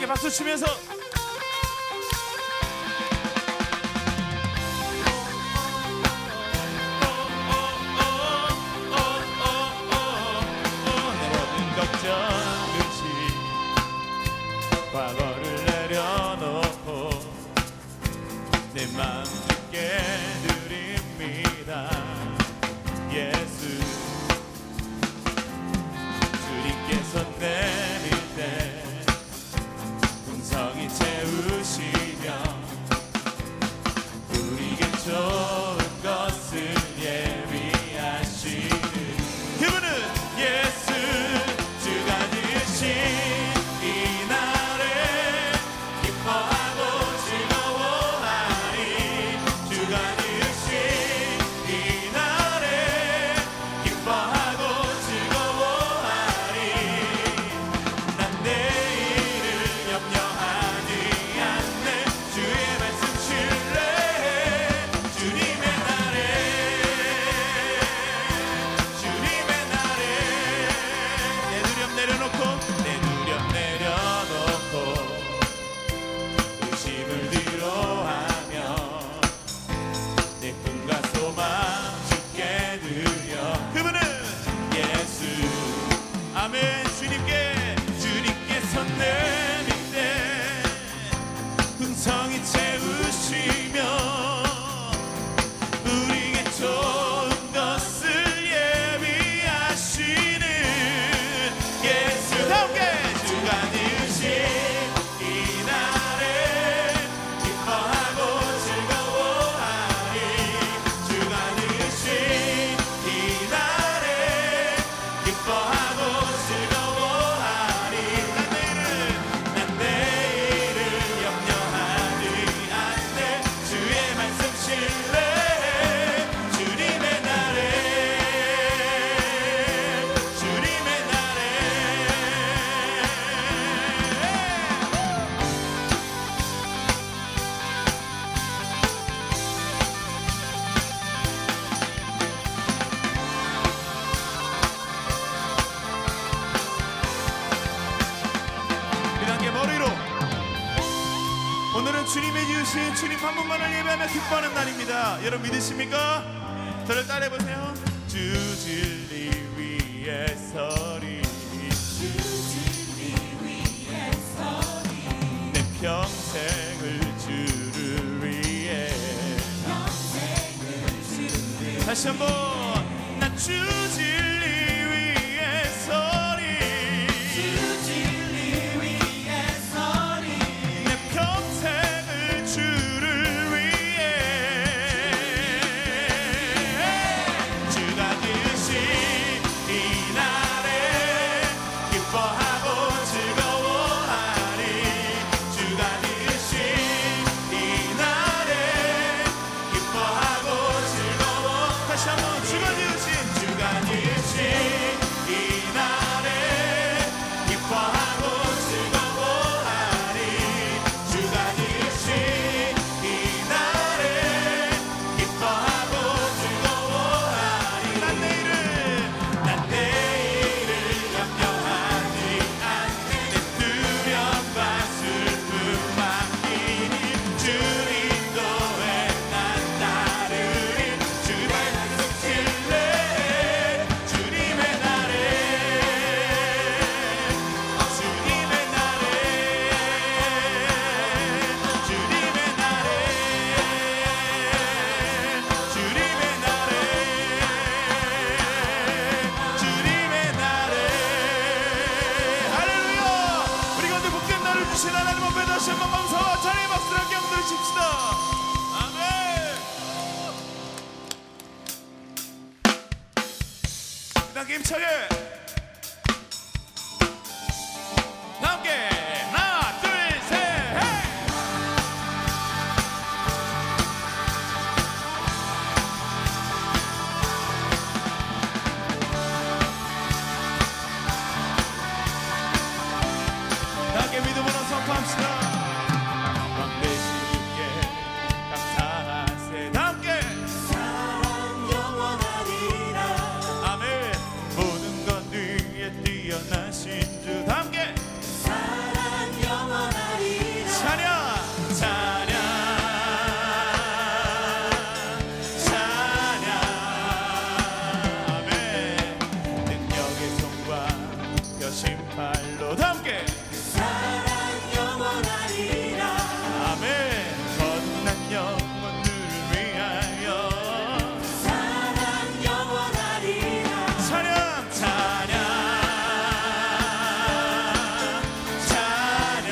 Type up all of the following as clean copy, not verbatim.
함께 박수 치면서 내 모든 걱정 없이 과거를 내려놓고 내 마음 깊게 드립니다. 예수 주님께서 내릴 때 풍성히 채우시며 우리에게 좋은 것을 예비하시는 그분은 예수 주가 되신 이 날에 기뻐하고 즐거워하리. 주가 되신 이 날에 기뻐하고 즐거워하리. 난 내일을 염려하지 않네. 주의 말씀 신뢰해. 주님의 날에 주님의 날에 내 두려움 내려놓고 의심을 뒤로하며 내 꿈과 소망 주께 드려. 그분은 예수 아멘. 주님께서 내릴 때 풍성히 채우시며 우리에게 좋은 것을 예비하시는 예수. 함께 주가 되신 이 날에 기뻐하고 즐거워하리. 주가 되신 이 날에 기뻐하고 즐거워하리. 난 내일을 염려하지 않네. 주의 말씀 신뢰해. 주님의 날에 주님의 날에 그랑의 머리로 오늘은 주님의 지으신 주님 한 분만을 예배하며 기뻐하는 날입니다. 여러분 믿으십니까? 저를 따라해보세요. 주 진리 위에 서리. 내 평생을 주를 위해. 다시 한번 나 주 진리 위에 서리. 내 평생을 주를 위해. 주가 되신 이 날에 기뻐하고 즐거워하리. 주가 되신 이 날에 기뻐하고 즐거워. 다시 한번 주가 되신 이 날에 기뻐하고 즐거워하리. 주가 되신 이 날에 기뻐하고 즐거워하리. 난 내일을 염려하지 않네. 내 두려움과 슬픔 맡기니 주 인도에 난 따르리. 주의 말씀 신뢰해. 주님의 날에 주님의 날에 주님의 날에 주님의 날에 주님의 날에 할렐루야. 우리 가운데 복된 날을 주신 하나님 앞에 다시 한번 감사와 찬양의 박수를 함께 드리십시다. 아멘. 그다음 힘차게 함께 하나 둘 셋 헤이. 함께 믿음으로 선포합시다. 왕 되신 주께 감사하세. 함께 사랑 영원하리라. 아멘. 모든 것 위에 뛰어나신 주 함께 사랑 영원하리라. 심팔로 다 함께 사랑 영원하리라 아멘. 거듭난 영혼들을 위하여 사랑 영원하리라 찬양 찬양 찬양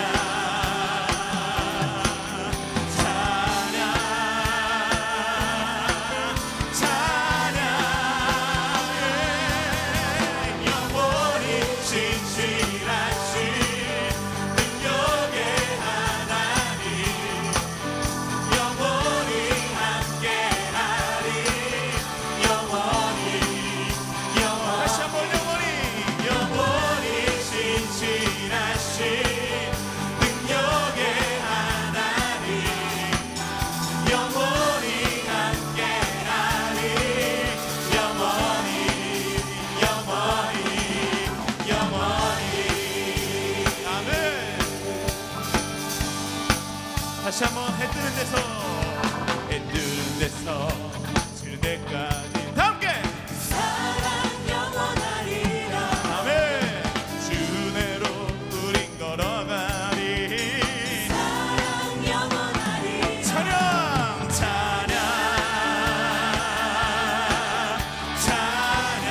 찬양 찬양 영원히 진실하신 능력의 하나님 영원히 함께하리 영원히 다시 한번 영원히 진실하신 능력의 하나님 영원히 함께하리 영원히 아멘. 다시 한번 해 뜨는 데서 질 때까지 다 함께 사랑 영원하리라 아멘. 주내로 우린 걸어가리 사랑 영원하리라 찬양 찬양 찬양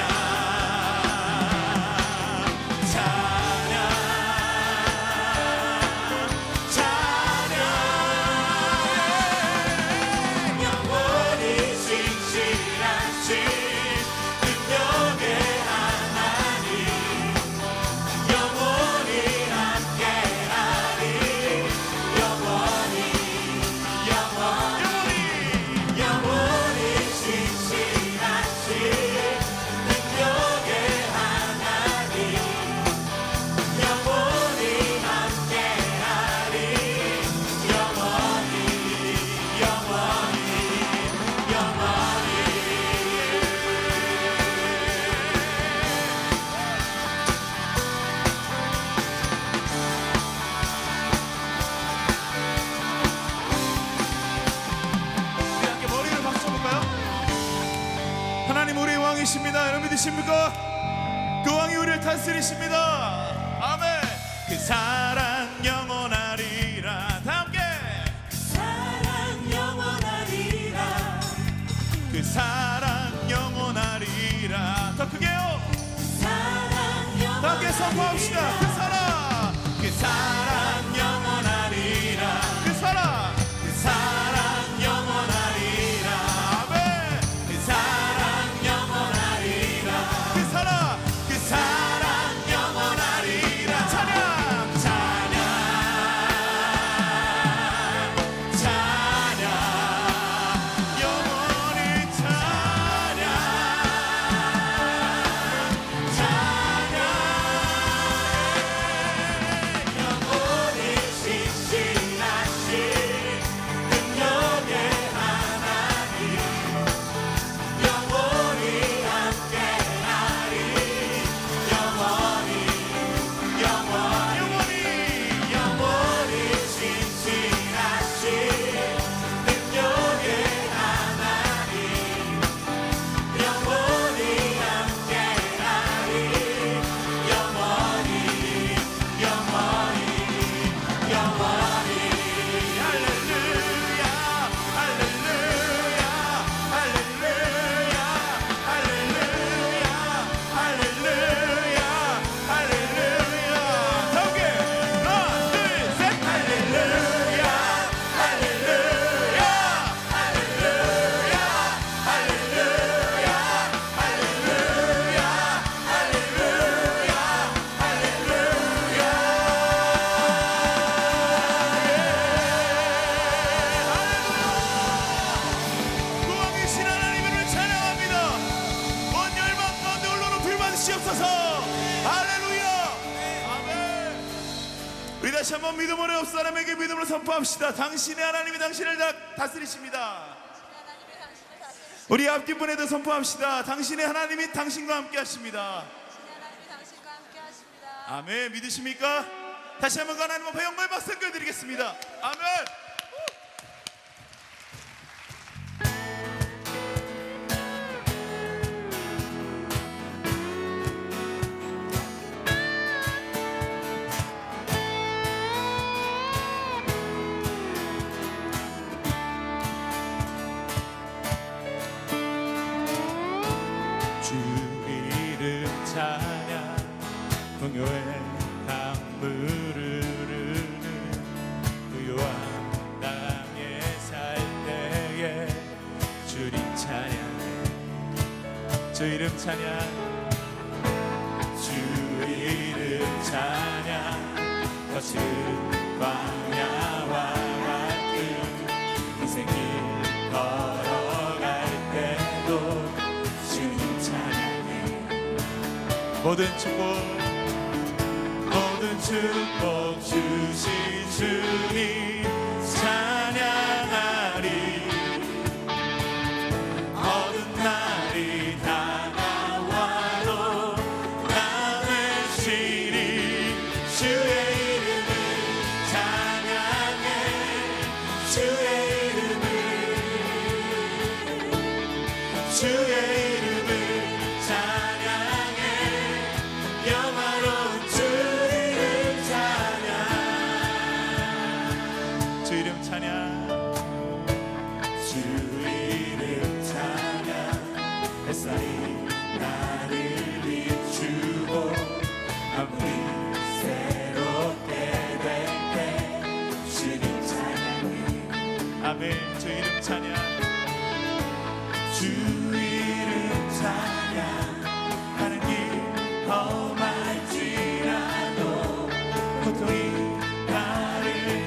찬양 찬양 영원히 진실하신 능력의 하나님 영원히 함께하리 영원히 진실하신 능력의 하나님 영원히 함께하리 우리 함께 머리를 박수 쳐볼까요? 하나님 우리의 왕이십니다. 여러분 믿으십니까? 그 왕이 우리를 다스리십니다. 아멘. 그 사랑 영원하리라 다 함께 사랑 영원하리라 그 사랑 영원하리라 더 크게요 사랑 다 함께 선포합시다. 그 사랑 영원하리라 그 사랑 영원하리라 아멘. 그 사랑 영원하리라 그 사랑 영원하리라 찬양 찬양 찬양 영원히 찬양 찬양 영원히 진실하신 능력의 하나님 영원히 함께하리 영원히 진실하신 능력의 하나님 영원히 함께하리 할렐루야 할렐루야 할렐루야 할렐루야 할렐루야 할렐루야 다 함께 하나 둘셋 할렐루야 할렐루야 할렐루야 할렐루야 할렐루야 할렐루야 구왕이신 하나님을 찬양합니다. 온 열방 가운데 올라오는 불만 시옵소서. 할렐루야 아멘. 우리 다시 한번 믿음으로 옆 사람에게 믿음으로 선포합시다. 당신의 하나님이 당신을 다스리십니다. 우리 앞뒤 분에도 선포합시다. 당신의 하나님이 당신과 함께 하십니다. 아멘. 믿으십니까? 다시 한번 하나님 앞에 영광의 박수 드리겠습니다. 아멘. 풍요의 강물을 흐르는 부유한 땅에 살 때에 주님 찬양해 주 이름 찬양 주 이름 찬양 거칠은 광야와 같은 인생길 걸어갈 때도 주님 찬양해 모든 축복 주신 주님 찬양하리 어두운 날이 다가와도 나 외치리 주의 이름을 찬양해 주의 이름을 찬양해 영화로운 주 이름 찬양 주 이름 찬양 주 이름 찬양 햇살이 나를 비추고 아무리 새롭게 될 때 주님 찬양해 아멘 주 이름 찬양 주 이름 찬양 하는 길 험할지라도 고통이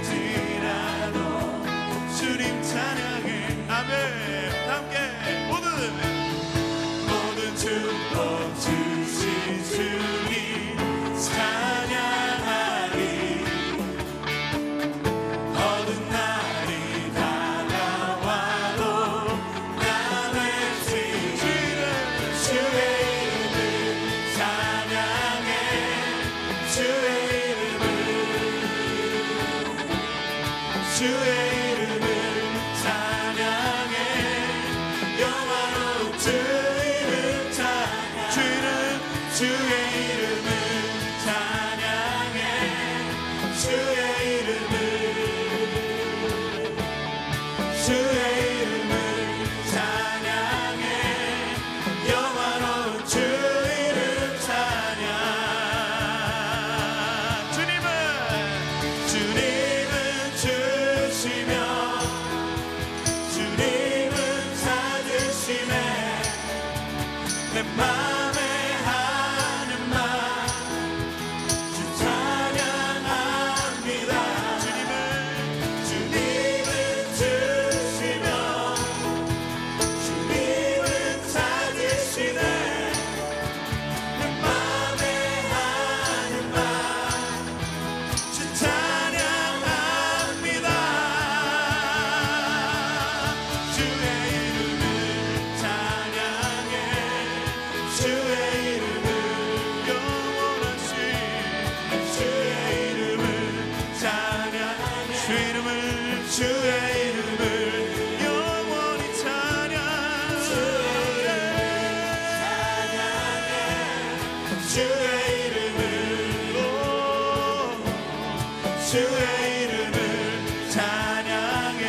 가를지라도 주님 찬양해 아멘 함께 모든 축복 주신 주님 찬양하리 어두운 날이 다가와도 나 외치리 주의 이름을 찬양해 주의 이름을 찬양해 영화로운 주 이름 찬양 주의 이름을 찬양해 주의 이름을 찬양해 영화로운 주 이름 찬양 주님은 주시며 주님은 찾으시네 내 맘에 하는 말 주 찬양합니다 주님은 주시며 주님은 찾으시네 내 맘에 하는 말 주 찬양합니다 주의 이름을 찬양해 주의 이름을 영원하신 주의 이름을 찬양해 주의 이름을 영원히 찬양 주의 이름을 찬양해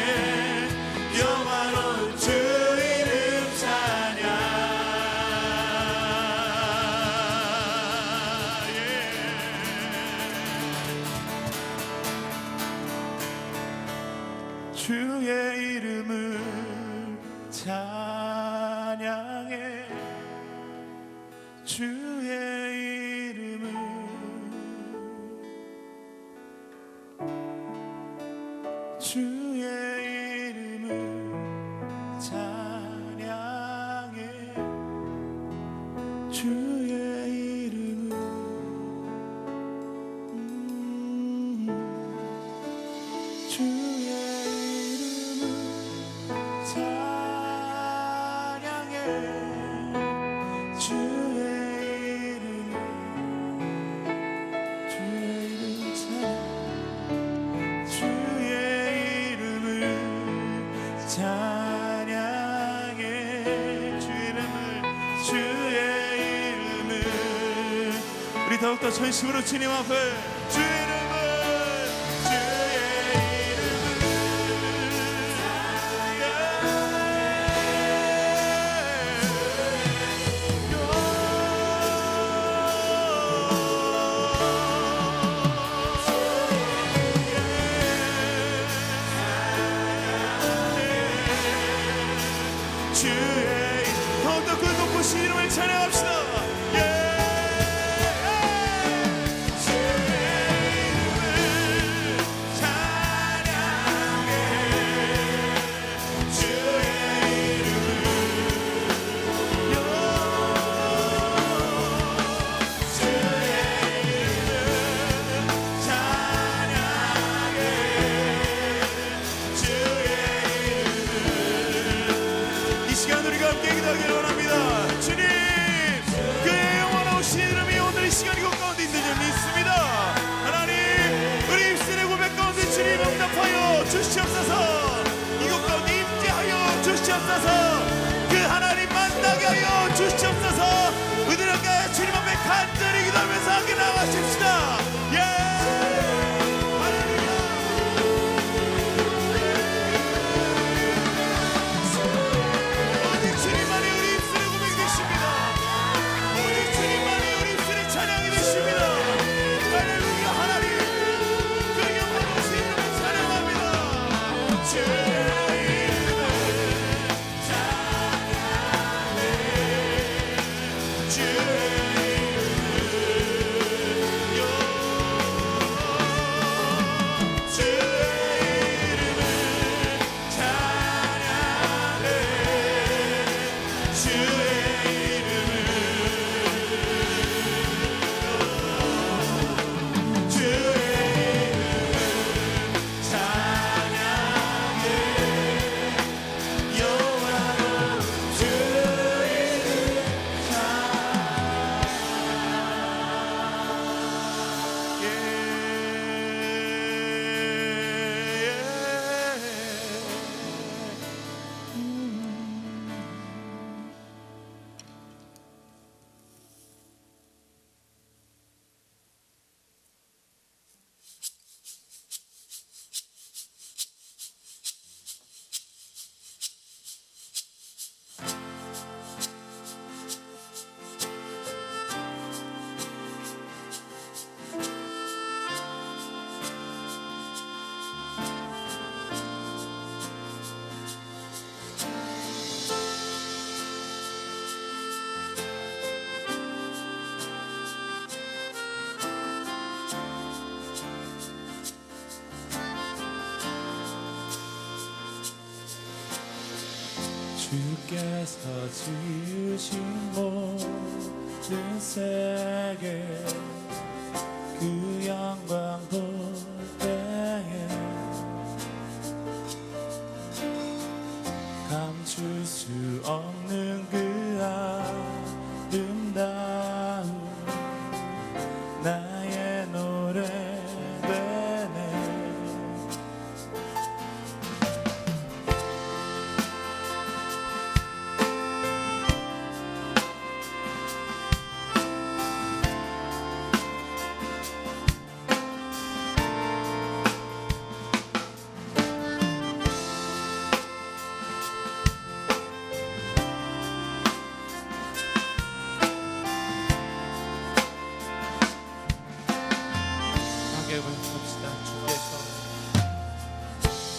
영화로운 주 이름 찬양 주의 이름을 찬양해 주의 이름을 주의 이름을 찬양해 주의 이름을 주의 이름을 찬양해 주의 이름을 찬양해 주의 이름을 우리 더욱더 전심으로 주님 앞에 주의 이름을 간절히 기도하면서 함께 나가십시다. 예. 할렐루야. 오직 주님만이 우리 입술의 고백이 되십니다. 오직 주님만이 우리 입술의 찬양이 되십니다. 할렐루야. 하나님 그 영광 오신 이름을 찬양합니다. 주의 이름을 찬양해. 주의 주께서 지으신 모든 세계 그 영광 볼 때에 감출 수 없는 그 아름다움 나의 노래 되네.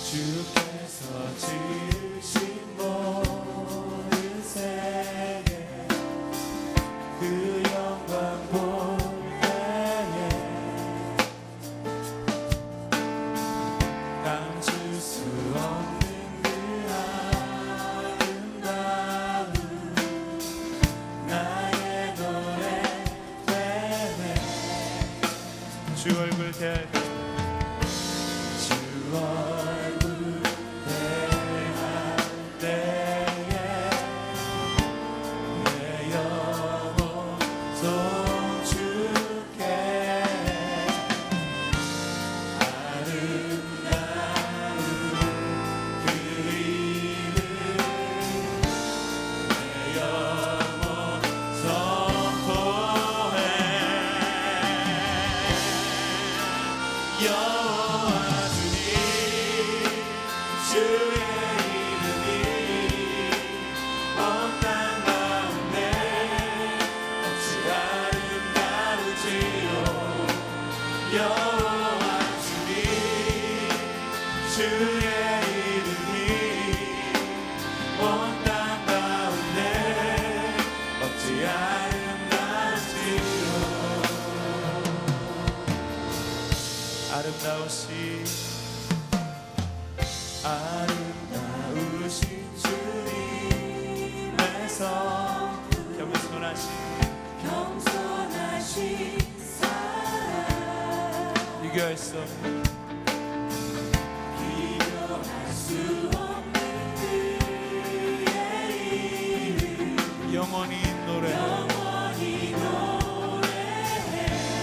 주께서 지으신 모든 세계 그 영광 볼 때에 감출 수 없는 그 아름다움 나의 노래 되네. 주 얼굴 대할 때 아름다우신 주님의 성 겸손하신 사랑 비교할 수 없는 그의 이름 영원히 노래해.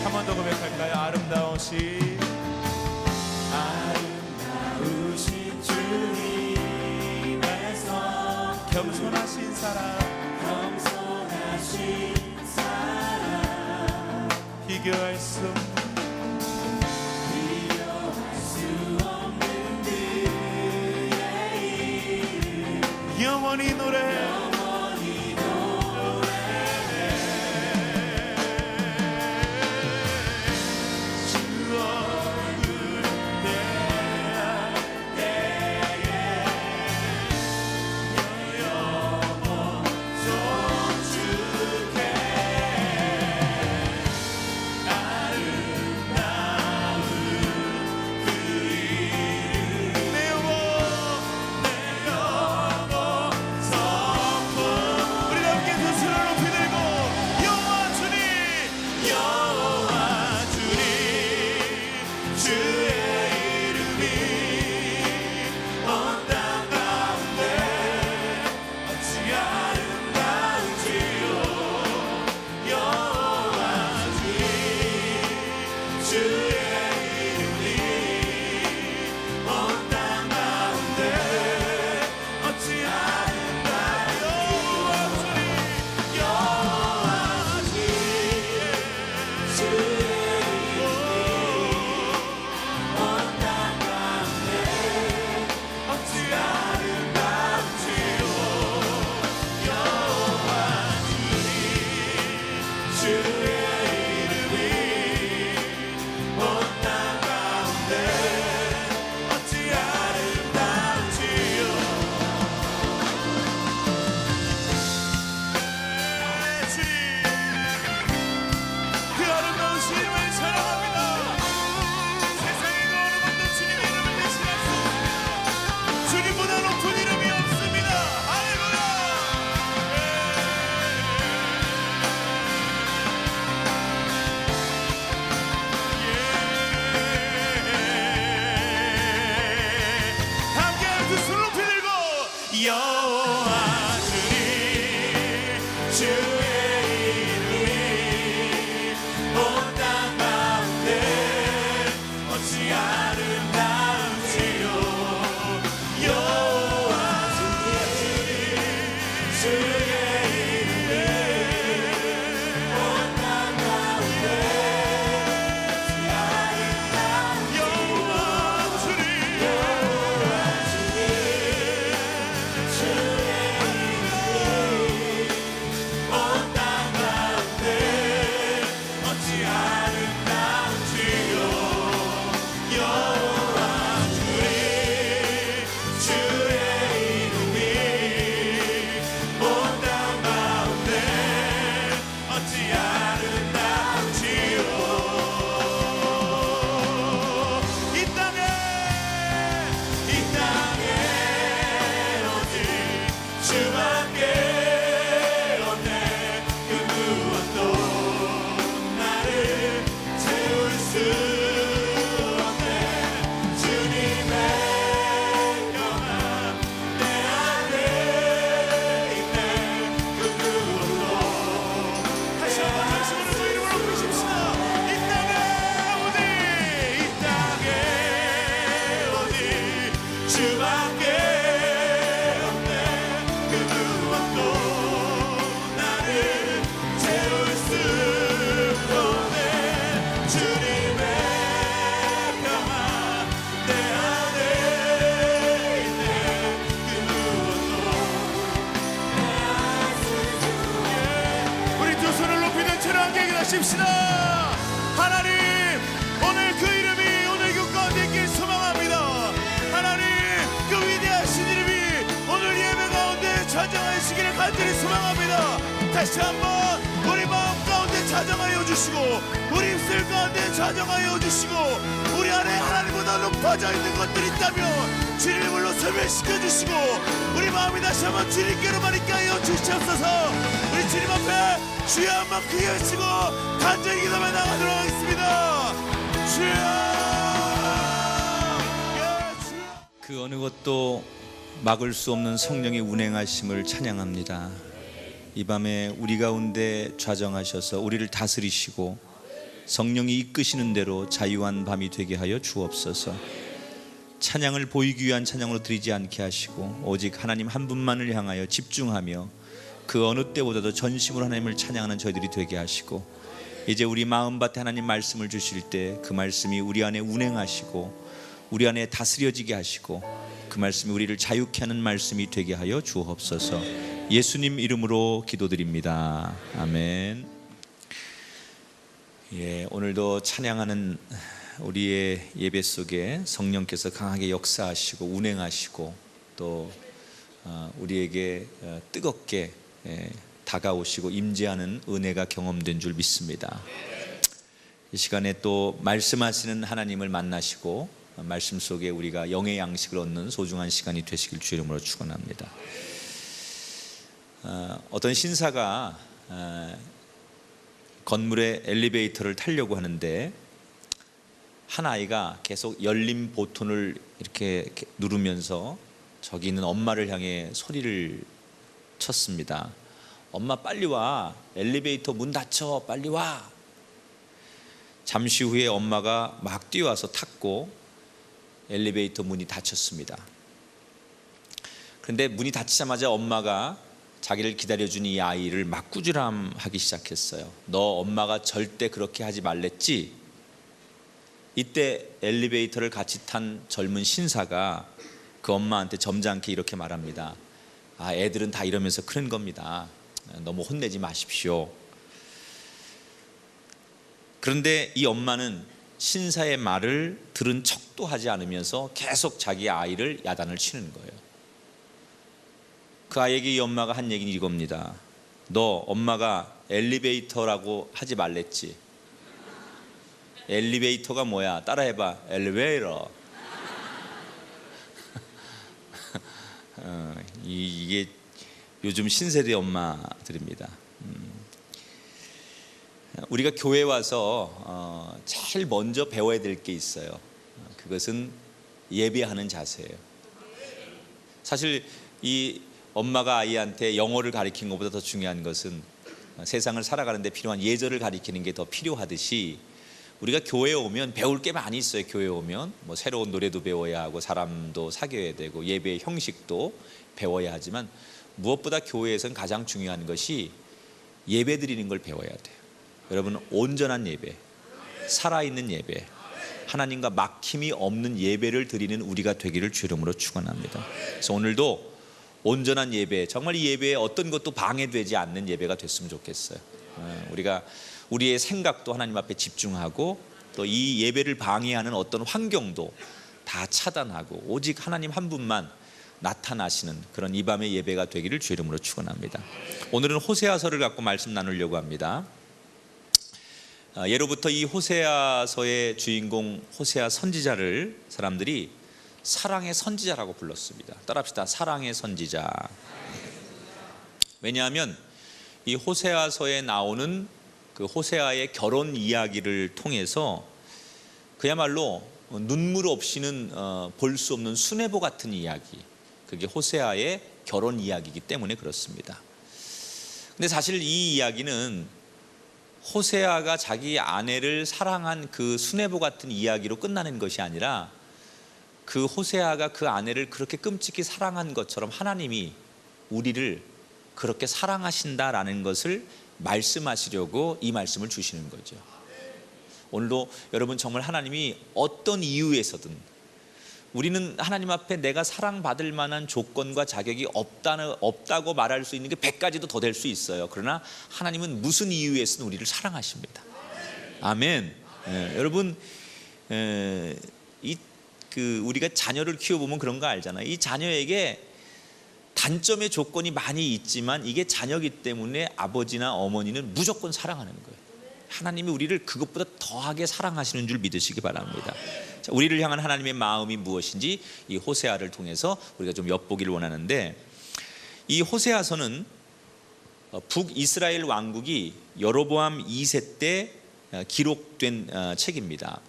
한 번 더 고백할까요? 아름다우신 주님의 성 겸손하신 사랑 비교할 수 영원히 노래 하십시다. 하나님, 오늘 그 이름이 오늘 교회 가운데 있길 소망합니다. 하나님, 그 위대하신 이름이 오늘 예배 가운데 찬양하시기를 간절히 소망합니다. 다시 한번 우리 마음 가운데 찬양하여 주시고, 우리 입술 가운데 찬양하여 주시고, 우리 안에 하나님보다 높아져 있는 것들이 있다면 주님 물로 소멸시켜 주시고, 우리 마음이 다시 한번 주님께로만 있게 하여 주시옵소서. 우리 주님 앞에 주여 한번 크게 외치고 간절히 기도하며 나가도록 하겠습니다. 주여, 그 어느 것도 막을 수 없는 성령의 운행하심을 찬양합니다. 이 밤에 우리 가운데 좌정하셔서 우리를 다스리시고 성령이 이끄시는 대로 자유한 밤이 되게 하여 주옵소서. 찬양을 보이기 위한 찬양으로 드리지 않게 하시고 오직 하나님 한 분만을 향하여 집중하며 그 어느 때보다도 전심으로 하나님을 찬양하는 저희들이 되게 하시고, 이제 우리 마음밭에 하나님 말씀을 주실 때 그 말씀이 우리 안에 운행하시고 우리 안에 다스려지게 하시고 그 말씀이 우리를 자유케 하는 말씀이 되게 하여 주옵소서. 예수님 이름으로 기도드립니다. 아멘. 예, 오늘도 찬양하는 우리의 예배 속에 성령께서 강하게 역사하시고 운행하시고 또 우리에게 뜨겁게 다가오시고 임재하는 은혜가 경험된 줄 믿습니다. 이 시간에 또 말씀하시는 하나님을 만나시고 말씀 속에 우리가 영의 양식을 얻는 소중한 시간이 되시길 주 이름으로 축원합니다. 어떤 신사가 건물의 엘리베이터를 타려고 하는데 한 아이가 계속 열린 버튼을 이렇게 누르면서 저기 있는 엄마를 향해 소리를 쳤습니다. 엄마 빨리 와, 엘리베이터 문 닫혀, 빨리 와. 잠시 후에 엄마가 막 뛰어와서 탔고 엘리베이터 문이 닫혔습니다. 그런데 문이 닫히자마자 엄마가 자기를 기다려준 이 아이를 막 꾸지람하기 시작했어요. 너 엄마가 절대 그렇게 하지 말랬지? 이때 엘리베이터를 같이 탄 젊은 신사가 그 엄마한테 점잖게 이렇게 말합니다. 아, 애들은 다 이러면서 크는 겁니다. 너무 혼내지 마십시오. 그런데 이 엄마는 신사의 말을 들은 척도 하지 않으면서 계속 자기 아이를 야단을 치는 거예요. 그 아이에게 이 엄마가 한 얘기는 이겁니다. 너 엄마가 엘리베이터라고 하지 말랬지? 엘리베이터가 뭐야? 따라해봐. 엘리베이터. 이게 요즘 신세대 엄마들입니다. 우리가 교회 와서 제일 먼저 배워야 될 게 있어요. 그것은 예배하는 자세예요. 사실 이 엄마가 아이한테 영어를 가르치는 것보다 더 중요한 것은 세상을 살아가는데 필요한 예절을 가르치는 게 더 필요하듯이 우리가 교회에 오면 배울 게 많이 있어요. 교회에 오면 뭐 새로운 노래도 배워야 하고 사람도 사귀어야 되고 예배의 형식도 배워야 하지만 무엇보다 교회에서는 가장 중요한 것이 예배 드리는 걸 배워야 돼요. 여러분, 온전한 예배, 살아있는 예배, 하나님과 막힘이 없는 예배를 드리는 우리가 되기를 주 이름으로 축원합니다. 그래서 오늘도 온전한 예배, 정말 이 예배에 어떤 것도 방해되지 않는 예배가 됐으면 좋겠어요. 우리가 우리의 생각도 하나님 앞에 집중하고 또 이 예배를 방해하는 어떤 환경도 다 차단하고 오직 하나님 한 분만 나타나시는 그런 이 밤의 예배가 되기를 주 이름으로 축원합니다. 오늘은 호세아서를 갖고 말씀 나누려고 합니다. 예로부터 이 호세아서의 주인공 호세아 선지자를 사람들이 사랑의 선지자라고 불렀습니다. 따라합시다. 사랑의 선지자. 왜냐하면 이 호세아서에 나오는 그 호세아의 결혼 이야기를 통해서 그야말로 눈물 없이는 볼 수 없는 수뇌보 같은 이야기, 그게 호세아의 결혼 이야기이기 때문에 그렇습니다. 근데 사실 이 이야기는 호세아가 자기 아내를 사랑한 그 수뇌보 같은 이야기로 끝나는 것이 아니라 그 호세아가 그 아내를 그렇게 끔찍히 사랑한 것처럼 하나님이 우리를 그렇게 사랑하신다라는 것을 말씀하시려고 이 말씀을 주시는 거죠. 오늘도 여러분 정말 하나님이 어떤 이유에서든 우리는 하나님 앞에 내가 사랑받을 만한 조건과 자격이 없다고 말할 수 있는 게 100가지도 더 될 수 있어요. 그러나 하나님은 무슨 이유에서든 우리를 사랑하십니다. 아멘. 여러분 우리가 자녀를 키워보면 그런 거 알잖아요. 이 자녀에게 단점의 조건이 많이 있지만 이게 자녀이기 때문에 아버지나 어머니는 무조건 사랑하는 거예요. 하나님이 우리를 그것보다 더하게 사랑하시는 줄 믿으시기 바랍니다. 자, 우리를 향한 하나님의 마음이 무엇인지 이 호세아를 통해서 우리가 좀 엿보기를 원하는데, 이 호세아서는 북이스라엘 왕국이 여로보암 2세 때 기록된 책입니다.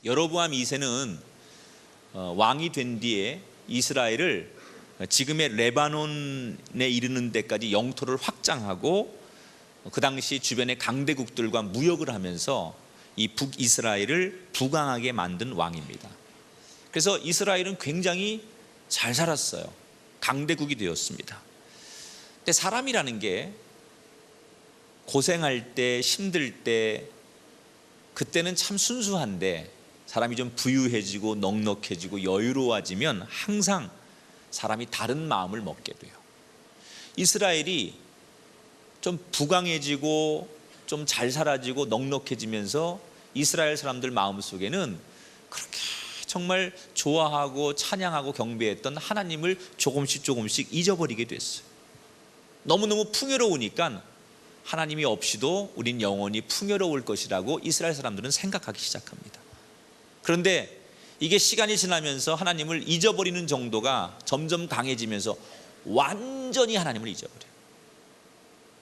여로보암 2세는 왕이 된 뒤에 이스라엘을 지금의 레바논에 이르는 데까지 영토를 확장하고 그 당시 주변의 강대국들과 무역을 하면서 이 북이스라엘을 부강하게 만든 왕입니다. 그래서 이스라엘은 굉장히 잘 살았어요. 강대국이 되었습니다. 근데 사람이라는 게 고생할 때, 힘들 때, 그때는 참 순수한데 사람이 좀 부유해지고 넉넉해지고 여유로워지면 항상 사람이 다른 마음을 먹게 돼요. 이스라엘이 좀 부강해지고 좀 잘 살아지고 넉넉해지면서 이스라엘 사람들 마음속에는 그렇게 정말 좋아하고 찬양하고 경배했던 하나님을 조금씩 잊어버리게 됐어요. 너무너무 풍요로우니까 하나님이 없이도 우린 영원히 풍요로울 것이라고 이스라엘 사람들은 생각하기 시작합니다. 그런데 이게 시간이 지나면서 하나님을 잊어버리는 정도가 점점 강해지면서 완전히 하나님을 잊어버려요.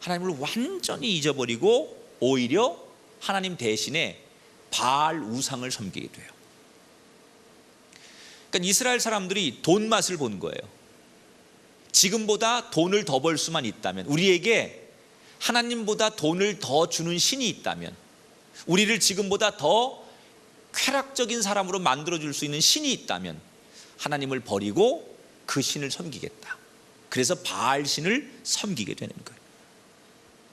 하나님을 완전히 잊어버리고 오히려 하나님 대신에 바알 우상을 섬기게 돼요. 그러니까 이스라엘 사람들이 돈 맛을 본 거예요. 지금보다 돈을 더 벌 수만 있다면, 우리에게 하나님보다 돈을 더 주는 신이 있다면, 우리를 지금보다 더 쾌락적인 사람으로 만들어줄 수 있는 신이 있다면 하나님을 버리고 그 신을 섬기겠다. 그래서 바알 신을 섬기게 되는 거예요.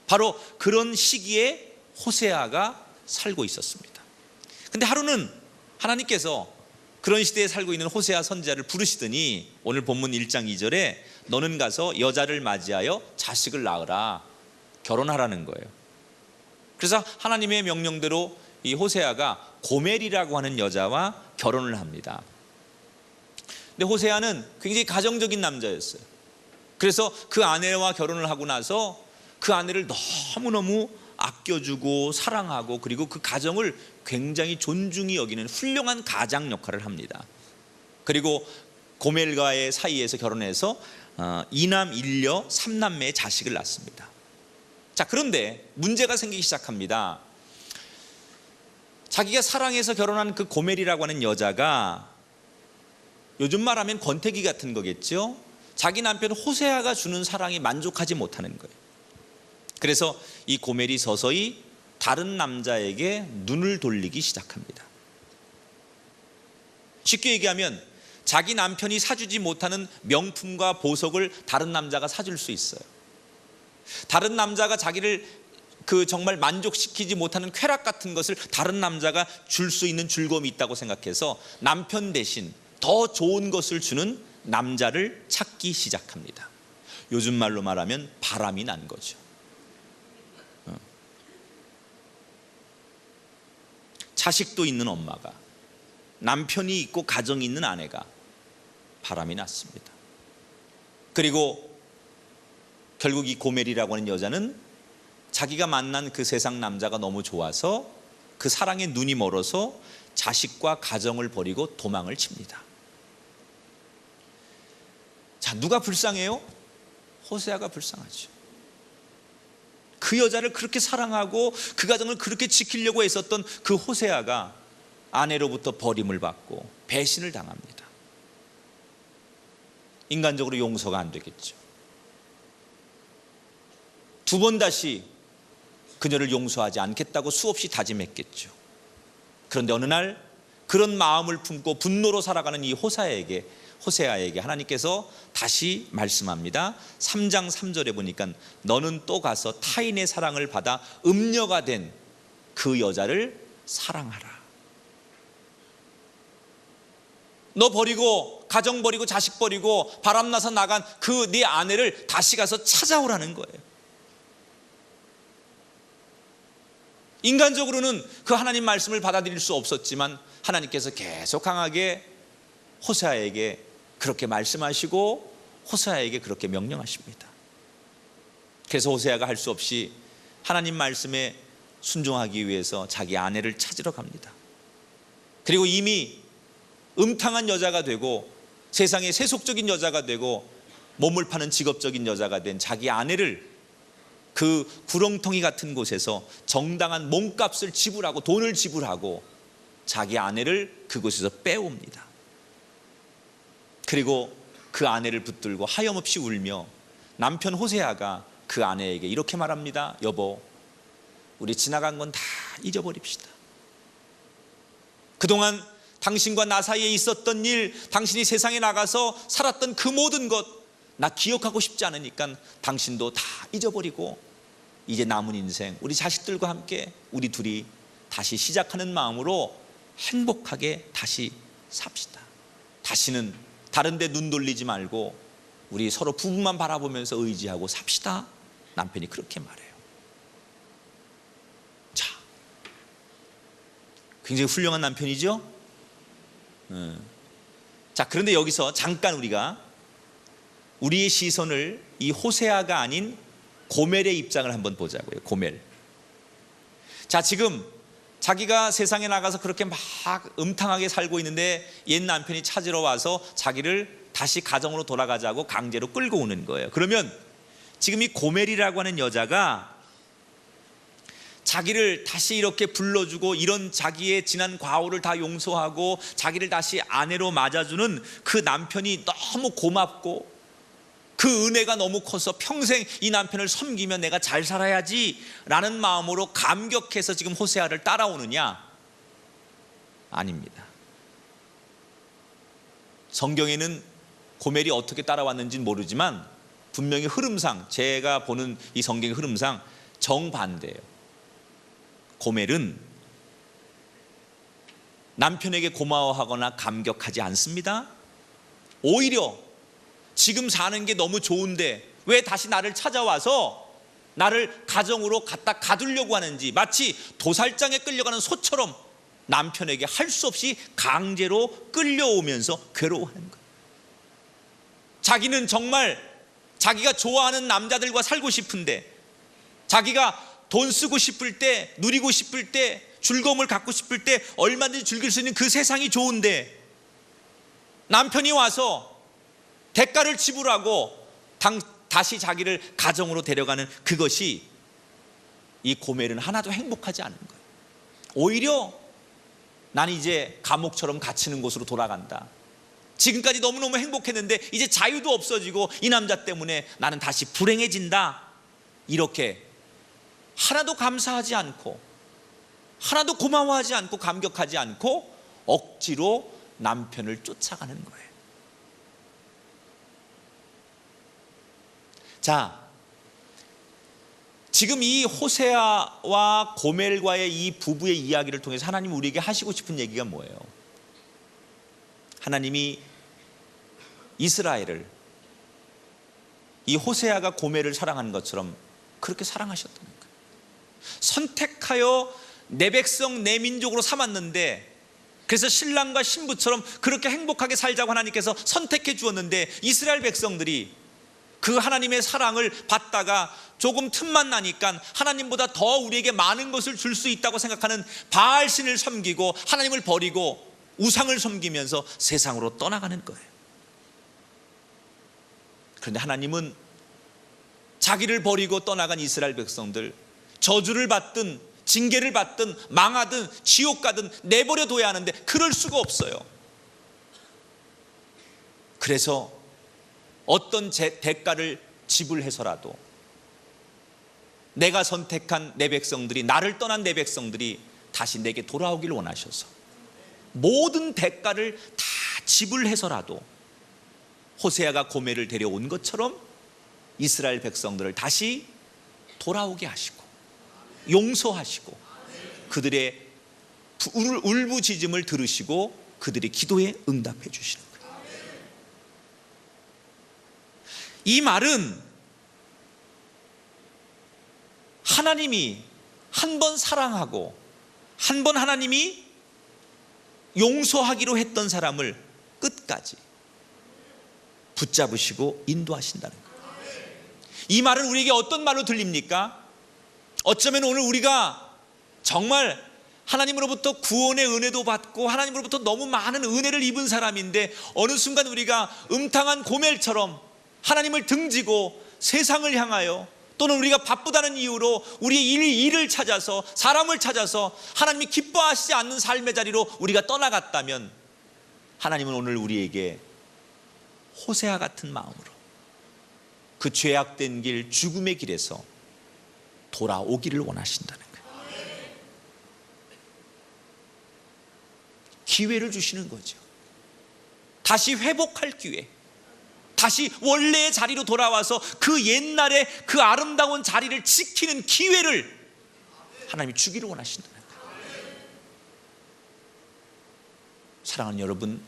바로 그런 시기에 호세아가 살고 있었습니다. 근데 하루는 하나님께서 그런 시대에 살고 있는 호세아 선지자를 부르시더니 오늘 본문 1장 2절에 너는 가서 여자를 맞이하여 자식을 낳으라, 결혼하라는 거예요. 그래서 하나님의 명령대로 이 호세아가 고멜이라고 하는 여자와 결혼을 합니다. 근데 호세아는 굉장히 가정적인 남자였어요. 그래서 그 아내와 결혼을 하고 나서 그 아내를 너무너무 아껴주고 사랑하고, 그리고 그 가정을 굉장히 존중히 여기는 훌륭한 가장 역할을 합니다. 그리고 고멜과의 사이에서 결혼해서 2남 1녀 3남매의 자식을 낳습니다. 자, 그런데 문제가 생기기 시작합니다. 자기가 사랑해서 결혼한 그 고멜이라고 하는 여자가, 요즘 말하면 권태기 같은 거겠죠. 자기 남편 호세아가 주는 사랑에 만족하지 못하는 거예요. 그래서 이 고멜이 서서히 다른 남자에게 눈을 돌리기 시작합니다. 쉽게 얘기하면 자기 남편이 사주지 못하는 명품과 보석을 다른 남자가 사줄 수 있어요. 다른 남자가 자기를 정말 만족시키지 못하는 쾌락 같은 것을 다른 남자가 줄 수 있는 즐거움이 있다고 생각해서 남편 대신 더 좋은 것을 주는 남자를 찾기 시작합니다. 요즘 말로 말하면 바람이 난 거죠. 자식도 있는 엄마가, 남편이 있고 가정이 있는 아내가 바람이 났습니다. 그리고 결국 이 고멜이라고 하는 여자는 자기가 만난 그 세상 남자가 너무 좋아서 그 사랑에 눈이 멀어서 자식과 가정을 버리고 도망을 칩니다. 자, 누가 불쌍해요? 호세아가 불쌍하죠. 그 여자를 그렇게 사랑하고 그 가정을 그렇게 지키려고 애썼던 그 호세아가 아내로부터 버림을 받고 배신을 당합니다. 인간적으로 용서가 안 되겠죠. 두 번 다시 그녀를 용서하지 않겠다고 수없이 다짐했겠죠. 그런데 어느 날 그런 마음을 품고 분노로 살아가는 이 호세아에게 하나님께서 다시 말씀합니다. 3장 3절에 보니까 너는 또 가서 타인의 사랑을 받아 음녀가 된 그 여자를 사랑하라. 너 버리고 가정 버리고 자식 버리고 바람나서 나간 그 네 아내를 다시 가서 찾아오라는 거예요. 인간적으로는 그 하나님 말씀을 받아들일 수 없었지만 하나님께서 계속 강하게 호세아에게 그렇게 말씀하시고 호세아에게 그렇게 명령하십니다. 그래서 호세아가 할 수 없이 하나님 말씀에 순종하기 위해서 자기 아내를 찾으러 갑니다. 그리고 이미 음탕한 여자가 되고 세상의 세속적인 여자가 되고 몸을 파는 직업적인 여자가 된 자기 아내를 그 구렁텅이 같은 곳에서 정당한 몸값을 지불하고 돈을 지불하고 자기 아내를 그곳에서 빼옵니다. 그리고 그 아내를 붙들고 하염없이 울며 남편 호세아가 그 아내에게 이렇게 말합니다. 여보, 우리 지나간 건 다 잊어버립시다. 그동안 당신과 나 사이에 있었던 일, 당신이 세상에 나가서 살았던 그 모든 것 나 기억하고 싶지 않으니까 당신도 다 잊어버리고 이제 남은 인생 우리 자식들과 함께 우리 둘이 다시 시작하는 마음으로 행복하게 다시 삽시다. 다시는 다른 데 눈 돌리지 말고 우리 서로 부부만 바라보면서 의지하고 삽시다. 남편이 그렇게 말해요. 자, 굉장히 훌륭한 남편이죠. 자, 그런데 여기서 잠깐 우리가 우리의 시선을 이 호세아가 아닌 고멜의 입장을 한번 보자고요. 고멜. 자, 지금 자기가 세상에 나가서 그렇게 막 음탕하게 살고 있는데 옛 남편이 찾으러 와서 자기를 다시 가정으로 돌아가자고 강제로 끌고 오는 거예요. 그러면 지금 이 고멜이라고 하는 여자가 자기를 다시 이렇게 불러주고 이런 자기의 지난 과오를 다 용서하고 자기를 다시 아내로 맞아주는 그 남편이 너무 고맙고 그 은혜가 너무 커서 평생 이 남편을 섬기며 내가 잘 살아야지 라는 마음으로 감격해서 지금 호세아를 따라오느냐? 아닙니다. 성경에는 고멜이 어떻게 따라왔는지는 모르지만 분명히 흐름상, 제가 보는 이 성경의 흐름상 정반대예요. 고멜은 남편에게 고마워하거나 감격하지 않습니다. 오히려 지금 사는 게 너무 좋은데 왜 다시 나를 찾아와서 나를 가정으로 갖다 가두려고 하는지, 마치 도살장에 끌려가는 소처럼 남편에게 할 수 없이 강제로 끌려오면서 괴로워하는 거예요. 자기는 정말 자기가 좋아하는 남자들과 살고 싶은데, 자기가 돈 쓰고 싶을 때, 누리고 싶을 때, 즐거움을 갖고 싶을 때 얼마든지 즐길 수 있는 그 세상이 좋은데 남편이 와서 대가를 지불하고 다시 자기를 가정으로 데려가는 그것이 이 고멜은 하나도 행복하지 않은 거예요. 오히려 난 이제 감옥처럼 갇히는 곳으로 돌아간다. 지금까지 너무너무 행복했는데 이제 자유도 없어지고 이 남자 때문에 나는 다시 불행해진다. 이렇게 하나도 감사하지 않고 하나도 고마워하지 않고 감격하지 않고 억지로 남편을 쫓아가는 거예요. 자, 지금 이 호세아와 고멜과의 이 부부의 이야기를 통해서 하나님이 우리에게 하시고 싶은 얘기가 뭐예요? 하나님이 이스라엘을 이 호세아가 고멜을 사랑하는 것처럼 그렇게 사랑하셨다는 거예요. 선택하여 내 백성 내 민족으로 삼았는데, 그래서 신랑과 신부처럼 그렇게 행복하게 살자고 하나님께서 선택해 주었는데, 이스라엘 백성들이 그 하나님의 사랑을 받다가 조금 틈만 나니까 하나님보다 더 우리에게 많은 것을 줄 수 있다고 생각하는 바알신을 섬기고 하나님을 버리고 우상을 섬기면서 세상으로 떠나가는 거예요. 그런데 하나님은 자기를 버리고 떠나간 이스라엘 백성들, 저주를 받든 징계를 받든 망하든 지옥 가든 내버려 둬야 하는데 그럴 수가 없어요. 그래서 어떤 대가를 지불해서라도 내가 선택한 내 백성들이, 나를 떠난 내 백성들이 다시 내게 돌아오길 원하셔서 모든 대가를 다 지불해서라도 호세아가 고멜을 데려온 것처럼 이스라엘 백성들을 다시 돌아오게 하시고 용서하시고 그들의 울부짖음을 들으시고 그들의 기도에 응답해 주시는 거예요. 이 말은 하나님이 한 번 사랑하고 한 번 하나님이 용서하기로 했던 사람을 끝까지 붙잡으시고 인도하신다는 거예요. 이 말은 우리에게 어떤 말로 들립니까? 어쩌면 오늘 우리가 정말 하나님으로부터 구원의 은혜도 받고 하나님으로부터 너무 많은 은혜를 입은 사람인데 어느 순간 우리가 음탕한 고멜처럼 하나님을 등지고 세상을 향하여, 또는 우리가 바쁘다는 이유로 우리의 일을 찾아서 사람을 찾아서 하나님이 기뻐하시지 않는 삶의 자리로 우리가 떠나갔다면, 하나님은 오늘 우리에게 호세아 같은 마음으로 그 죄악된 길, 죽음의 길에서 돌아오기를 원하신다는 거예요. 기회를 주시는 거죠. 다시 회복할 기회, 다시 원래의 자리로 돌아와서 그 옛날의 그 아름다운 자리를 지키는 기회를 하나님이 주기를 원하신다는 거예요. 사랑하는 여러분,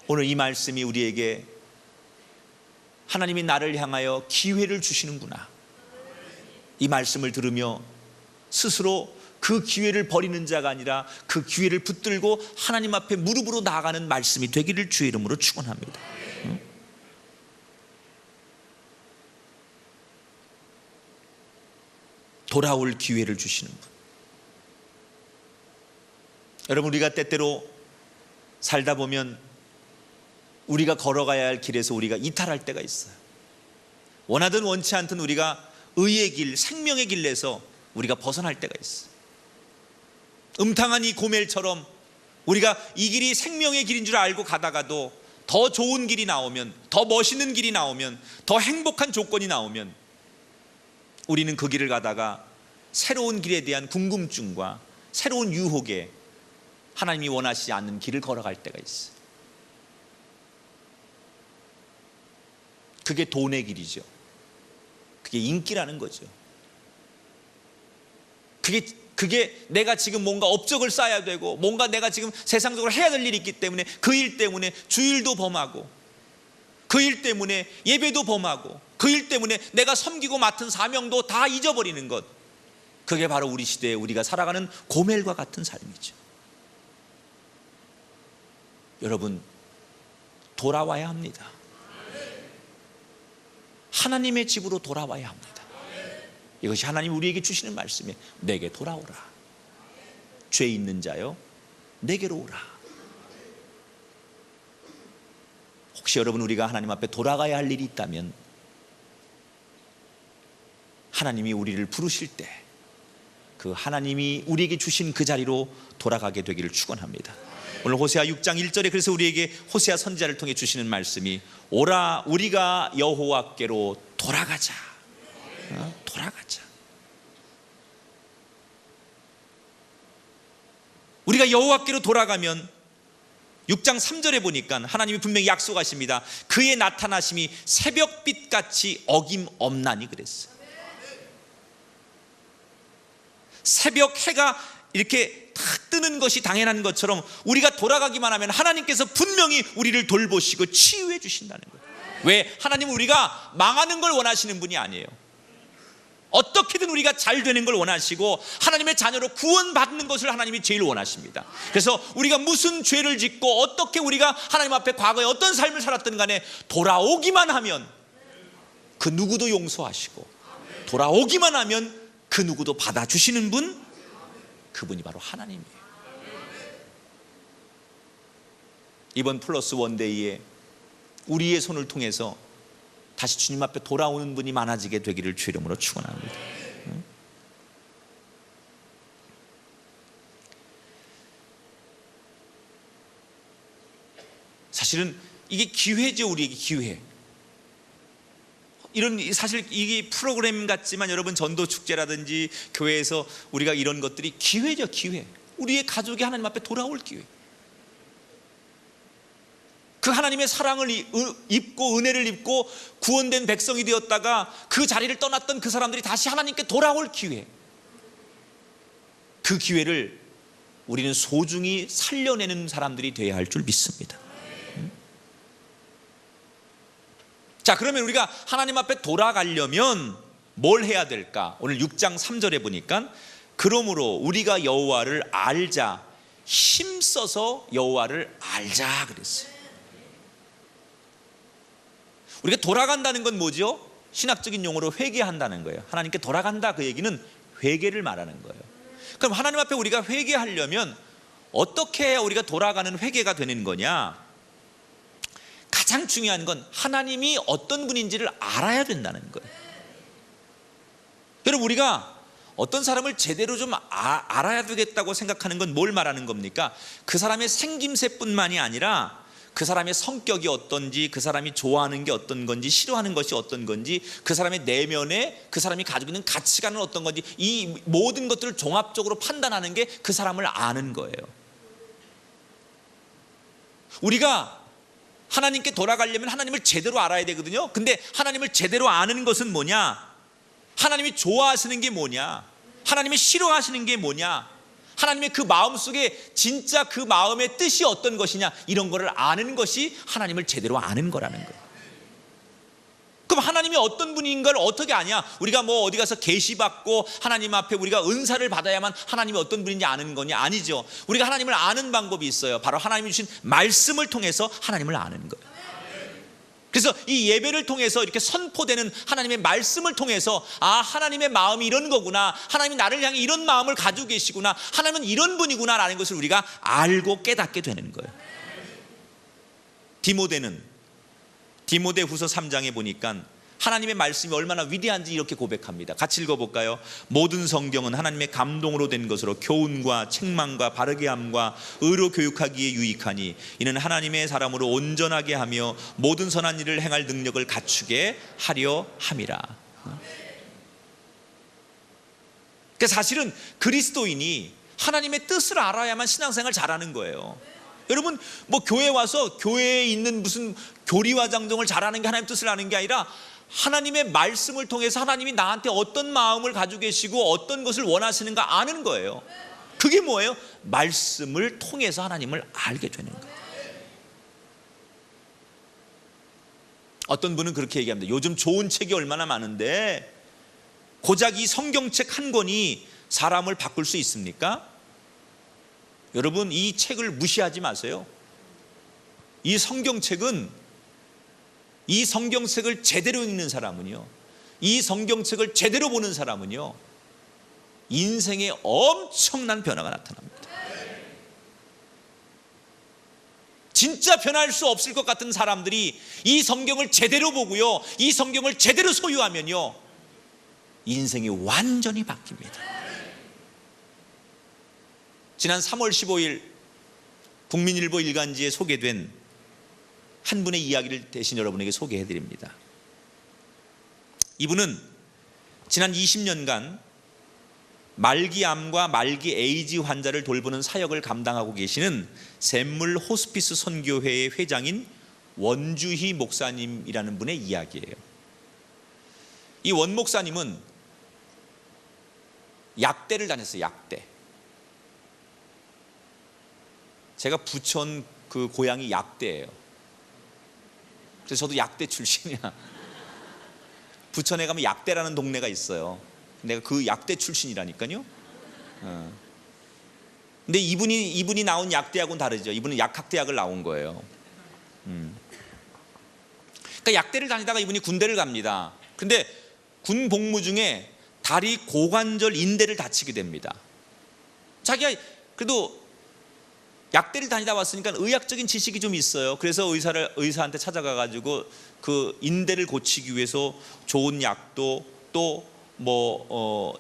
오늘 이 말씀이 우리에게 하나님이 나를 향하여 기회를 주시는구나, 이 말씀을 들으며 스스로 그 기회를 버리는 자가 아니라 그 기회를 붙들고 하나님 앞에 무릎으로 나아가는 말씀이 되기를 주의 이름으로 축원합니다. 돌아올 기회를 주시는 분. 여러분, 우리가 때때로 살다 보면 우리가 걸어가야 할 길에서 우리가 이탈할 때가 있어요. 원하든 원치 않든 우리가 의의 길, 생명의 길에서 우리가 벗어날 때가 있어요. 음탕한 이 고멜처럼 우리가 이 길이 생명의 길인 줄 알고 가다가도 더 좋은 길이 나오면, 더 멋있는 길이 나오면, 더 행복한 조건이 나오면 우리는 그 길을 가다가 새로운 길에 대한 궁금증과 새로운 유혹에 하나님이 원하시지 않는 길을 걸어갈 때가 있어요. 그게 돈의 길이죠. 그게 인기라는 거죠. 그게 내가 지금 뭔가 업적을 쌓아야 되고 뭔가 내가 지금 세상적으로 해야 될 일이 있기 때문에 그 일 때문에 주일도 범하고, 그 일 때문에 예배도 범하고, 그 일 때문에 내가 섬기고 맡은 사명도 다 잊어버리는 것, 그게 바로 우리 시대에 우리가 살아가는 고멜과 같은 삶이죠. 여러분, 돌아와야 합니다. 하나님의 집으로 돌아와야 합니다. 이것이 하나님 우리에게 주시는 말씀이에요. 내게 돌아오라. 죄 있는 자여 내게로 오라. 혹시 여러분, 우리가 하나님 앞에 돌아가야 할 일이 있다면 하나님이 우리를 부르실 때 그 하나님이 우리에게 주신 그 자리로 돌아가게 되기를 축원합니다. 오늘 호세아 6장 1절에 그래서 우리에게 호세아 선지자를 통해 주시는 말씀이, 오라 우리가 여호와께로 돌아가자. 돌아가자. 우리가 여호와께로 돌아가면 6장 3절에 보니까 하나님이 분명히 약속하십니다. 그의 나타나심이 새벽빛같이 어김없나니 그랬어요. 새벽 해가 이렇게 탁 뜨는 것이 당연한 것처럼 우리가 돌아가기만 하면 하나님께서 분명히 우리를 돌보시고 치유해 주신다는 거예요. 왜? 하나님은 우리가 망하는 걸 원하시는 분이 아니에요. 어떻게든 우리가 잘 되는 걸 원하시고 하나님의 자녀로 구원받는 것을 하나님이 제일 원하십니다. 그래서 우리가 무슨 죄를 짓고 어떻게 우리가 하나님 앞에 과거에 어떤 삶을 살았든 간에 돌아오기만 하면 그 누구도 용서하시고, 돌아오기만 하면 그 누구도 받아주시는 분, 그분이 바로 하나님이에요. 이번 플러스 원데이에 우리의 손을 통해서 다시 주님 앞에 돌아오는 분이 많아지게 되기를 주 이름으로 축원합니다. 사실은 이게 기회죠. 우리에게 기회. 이런, 사실 이게 프로그램 같지만 여러분, 전도 축제라든지 교회에서 우리가 이런 것들이 기회죠. 기회. 우리의 가족이 하나님 앞에 돌아올 기회. 그 하나님의 사랑을 입고 은혜를 입고 구원된 백성이 되었다가 그 자리를 떠났던 그 사람들이 다시 하나님께 돌아올 기회. 그 기회를 우리는 소중히 살려내는 사람들이 되어야 할 줄 믿습니다. 자, 그러면 우리가 하나님 앞에 돌아가려면 뭘 해야 될까? 오늘 6장 3절에 보니까, 그러므로 우리가 여호와를 알자, 힘써서 여호와를 알자 그랬어요. 우리가 돌아간다는 건 뭐죠? 신학적인 용어로 회개한다는 거예요. 하나님께 돌아간다, 그 얘기는 회개를 말하는 거예요. 그럼 하나님 앞에 우리가 회개하려면 어떻게 해야 우리가 돌아가는 회개가 되는 거냐? 가장 중요한 건 하나님이 어떤 분인지를 알아야 된다는 거예요. 여러분, 우리가 어떤 사람을 제대로 좀 알아야 되겠다고 생각하는 건 뭘 말하는 겁니까? 그 사람의 생김새뿐만이 아니라 그 사람의 성격이 어떤지, 그 사람이 좋아하는 게 어떤 건지, 싫어하는 것이 어떤 건지, 그 사람의 내면에 그 사람이 가지고 있는 가치관은 어떤 건지, 이 모든 것들을 종합적으로 판단하는 게 그 사람을 아는 거예요. 우리가 하나님께 돌아가려면 하나님을 제대로 알아야 되거든요. 근데 하나님을 제대로 아는 것은 뭐냐? 하나님이 좋아하시는 게 뭐냐? 하나님이 싫어하시는 게 뭐냐? 하나님의 그 마음속에 진짜 그 마음의 뜻이 어떤 것이냐, 이런 거를 아는 것이 하나님을 제대로 아는 거라는 거예요. 그럼 하나님이 어떤 분인가를 어떻게 아냐? 우리가 뭐 어디 가서 계시받고 하나님 앞에 우리가 은사를 받아야만 하나님이 어떤 분인지 아는 거냐? 아니죠. 우리가 하나님을 아는 방법이 있어요. 바로 하나님이 주신 말씀을 통해서 하나님을 아는 거예요. 그래서 이 예배를 통해서 이렇게 선포되는 하나님의 말씀을 통해서, 아, 하나님의 마음이 이런 거구나, 하나님이 나를 향해 이런 마음을 가지고 계시구나, 하나님은 이런 분이구나 라는 것을 우리가 알고 깨닫게 되는 거예요. 디모데후서 3장에 보니까 하나님의 말씀이 얼마나 위대한지 이렇게 고백합니다. 같이 읽어볼까요? 모든 성경은 하나님의 감동으로 된 것으로 교훈과 책망과 바르게 함과 의로 교육하기에 유익하니 이는 하나님의 사람으로 온전하게 하며 모든 선한 일을 행할 능력을 갖추게 하려 함이라. 그러니까 사실은 그리스도인이 하나님의 뜻을 알아야만 신앙생활 잘하는 거예요. 여러분, 뭐 교회 와서 교회에 있는 무슨 교리와 장정을 잘하는 게 하나님 뜻을 아는 게 아니라 하나님의 말씀을 통해서 하나님이 나한테 어떤 마음을 가지고 계시고 어떤 것을 원하시는가 아는 거예요. 그게 뭐예요? 말씀을 통해서 하나님을 알게 되는 거예요. 어떤 분은 그렇게 얘기합니다. 요즘 좋은 책이 얼마나 많은데 고작 이 성경책 한 권이 사람을 바꿀 수 있습니까? 여러분, 이 책을 무시하지 마세요. 이 성경책을 제대로 읽는 사람은요, 이 성경책을 제대로 보는 사람은요, 인생에 엄청난 변화가 나타납니다. 진짜 변할 수 없을 것 같은 사람들이 이 성경을 제대로 보고요, 이 성경을 제대로 소유하면요, 인생이 완전히 바뀝니다. 지난 3월 15일 국민일보 일간지에 소개된 한 분의 이야기를 대신 여러분에게 소개해드립니다. 이분은 지난 20년간 말기암과 말기 에이즈 환자를 돌보는 사역을 감당하고 계시는 샘물 호스피스 선교회의 회장인 원주희 목사님이라는 분의 이야기예요. 이 원 목사님은 약대를 다녔어요. 약대. 제가 부천 그 고향이 약대예요. 그래서 저도 약대 출신이야. 부천에 가면 약대라는 동네가 있어요. 내가 그 약대 출신이라니까요. 근데 이분이 나온 약대하고는 다르죠. 이분은 약학대학을 나온 거예요. 그러니까 약대를 다니다가 이분이 군대를 갑니다. 근데 군 복무 중에 다리 고관절 인대를 다치게 됩니다. 자기가 그래도 약대를 다니다 왔으니까 의학적인 지식이 좀 있어요. 그래서 의사한테 찾아가가지고 그 인대를 고치기 위해서 좋은 약도 또